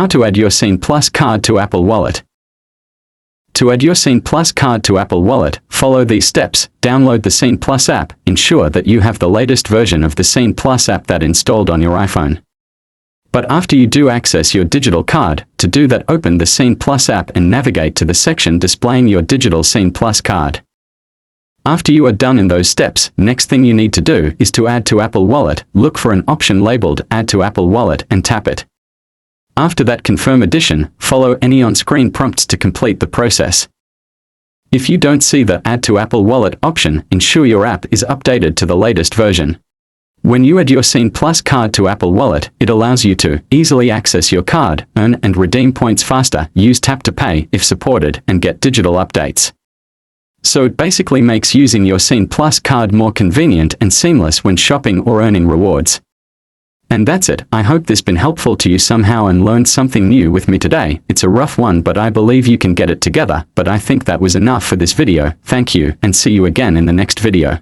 How to add your Scene Plus card to Apple Wallet. To add your Scene Plus card to Apple Wallet, follow these steps. Download the Scene Plus app. Ensure that you have the latest version of the Scene Plus app that installed on your iPhone. But after you do access your digital card, to do that, open the Scene Plus app and navigate to the section displaying your digital Scene Plus card. After you are done in those steps, next thing you need to do is to add to Apple Wallet. Look for an option labeled Add to Apple Wallet and tap it. After that, confirm addition. Follow any on-screen prompts to complete the process. If you don't see the Add to Apple Wallet option, ensure your app is updated to the latest version. When you add your Scene Plus card to Apple Wallet, it allows you to easily access your card, earn and redeem points faster, use Tap to Pay if supported, and get digital updates. So it basically makes using your Scene Plus card more convenient and seamless when shopping or earning rewards. And that's it. I hope this been helpful to you somehow and learned something new with me today. It's a rough one, but I believe you can get it together. But I think that was enough for this video. Thank you, and see you again in the next video.